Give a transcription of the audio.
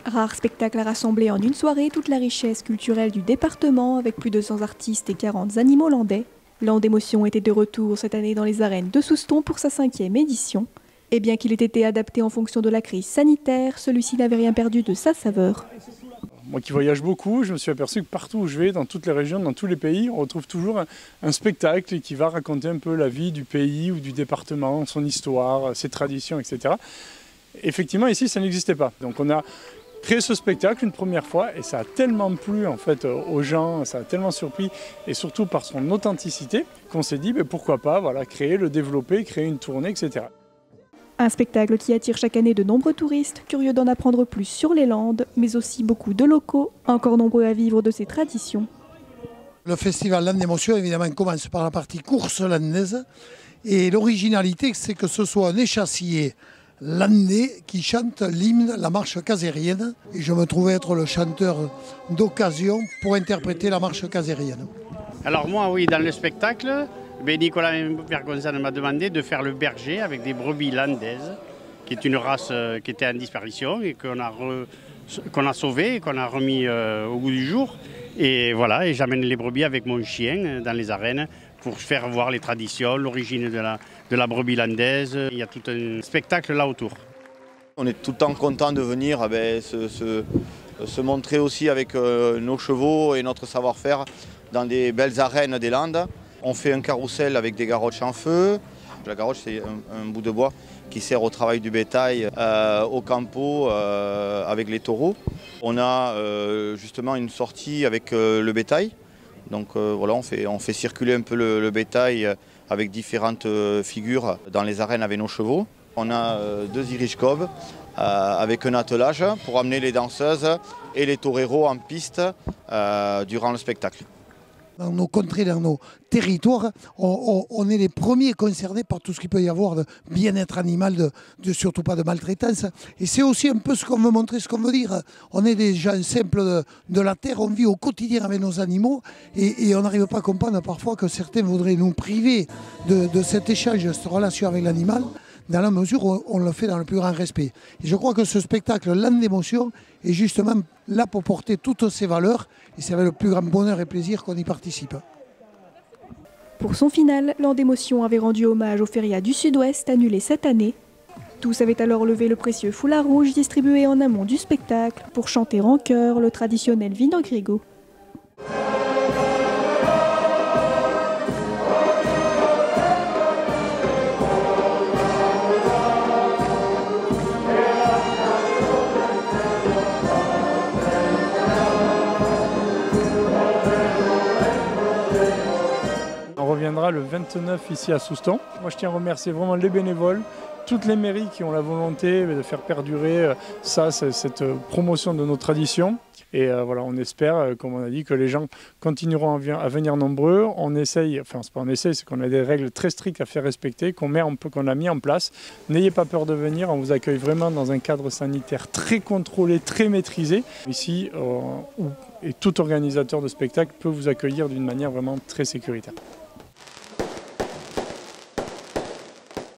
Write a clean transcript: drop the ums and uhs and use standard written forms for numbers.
Rare spectacle à rassembler en une soirée toute la richesse culturelle du département avec plus de 100 artistes et 40 animaux landais. Land d'émotion était de retour cette année dans les arènes de Souston pour sa 5e édition. Et bien qu'il ait été adapté en fonction de la crise sanitaire, celui-ci n'avait rien perdu de sa saveur. Moi qui voyage beaucoup, je me suis aperçu que partout où je vais, dans toutes les régions, dans tous les pays, on retrouve toujours un spectacle qui va raconter un peu la vie du pays ou du département, son histoire, ses traditions, etc. Effectivement, ici, ça n'existait pas. Donc on a créé ce spectacle une première fois et ça a tellement plu en fait aux gens, ça a tellement surpris et surtout par son authenticité qu'on s'est dit pourquoi pas créer, le développer, créer une tournée, etc. Un spectacle qui attire chaque année de nombreux touristes, curieux d'en apprendre plus sur les Landes, mais aussi beaucoup de locaux, encore nombreux à vivre de ces traditions. Le festival Land d'émotion, évidemment, commence par la partie course landaise. Et l'originalité, c'est que ce soit un échassier landais qui chante l'hymne, la marche casérienne. Et je me trouvais être le chanteur d'occasion pour interpréter la marche casérienne. Alors moi, oui, dans le spectacle, Nicolas Vergonzan m'a demandé de faire le berger avec des brebis landaises, qui est une race qui était en disparition et qu'on a sauvée et qu'on a remis au goût du jour. Et voilà, et j'amène les brebis avec mon chien dans les arènes pour faire voir les traditions, l'origine de la brebis landaise. Il y a tout un spectacle là autour. On est tout le temps content de venir se montrer aussi avec nos chevaux et notre savoir-faire dans des belles arènes des Landes. On fait un carrousel avec des garroches en feu. La garroche, c'est un bout de bois qui sert au travail du bétail, au campo, avec les taureaux. On a justement une sortie avec le bétail. Donc voilà, on fait circuler un peu le bétail avec différentes figures dans les arènes avec nos chevaux. On a 2 irichkov avec un attelage pour amener les danseuses et les toreros en piste durant le spectacle. Dans nos contrées, dans nos territoires, on est les premiers concernés par tout ce qu'il peut y avoir de bien-être animal, surtout pas de maltraitance. Et c'est aussi un peu ce qu'on veut montrer, ce qu'on veut dire. On est des gens simples de la terre, on vit au quotidien avec nos animaux et on n'arrive pas à comprendre parfois que certains voudraient nous priver de cet échange, de cette relation avec l'animal, dans la mesure où on le fait dans le plus grand respect. Et je crois que ce spectacle, Land d'émotion, est justement là pour porter toutes ces valeurs, et c'est avec le plus grand bonheur et plaisir qu'on y participe. Pour son final, Land d'émotion avait rendu hommage aux férias du Sud-Ouest annulées cette année. Tous avaient alors levé le précieux foulard rouge distribué en amont du spectacle pour chanter en chœur le traditionnel Vindangrigo. On reviendra le 29 ici à Souston. Moi je tiens à remercier vraiment les bénévoles, toutes les mairies qui ont la volonté de faire perdurer cette promotion de nos traditions. Et voilà, on espère, comme on a dit, que les gens continueront à venir nombreux. On essaye, enfin c'est pas on essaye, c'est qu'on a des règles très strictes à faire respecter, qu'on a mis en place. N'ayez pas peur de venir, on vous accueille vraiment dans un cadre sanitaire très contrôlé, très maîtrisé. Ici, et tout organisateur de spectacle peut vous accueillir d'une manière vraiment très sécuritaire.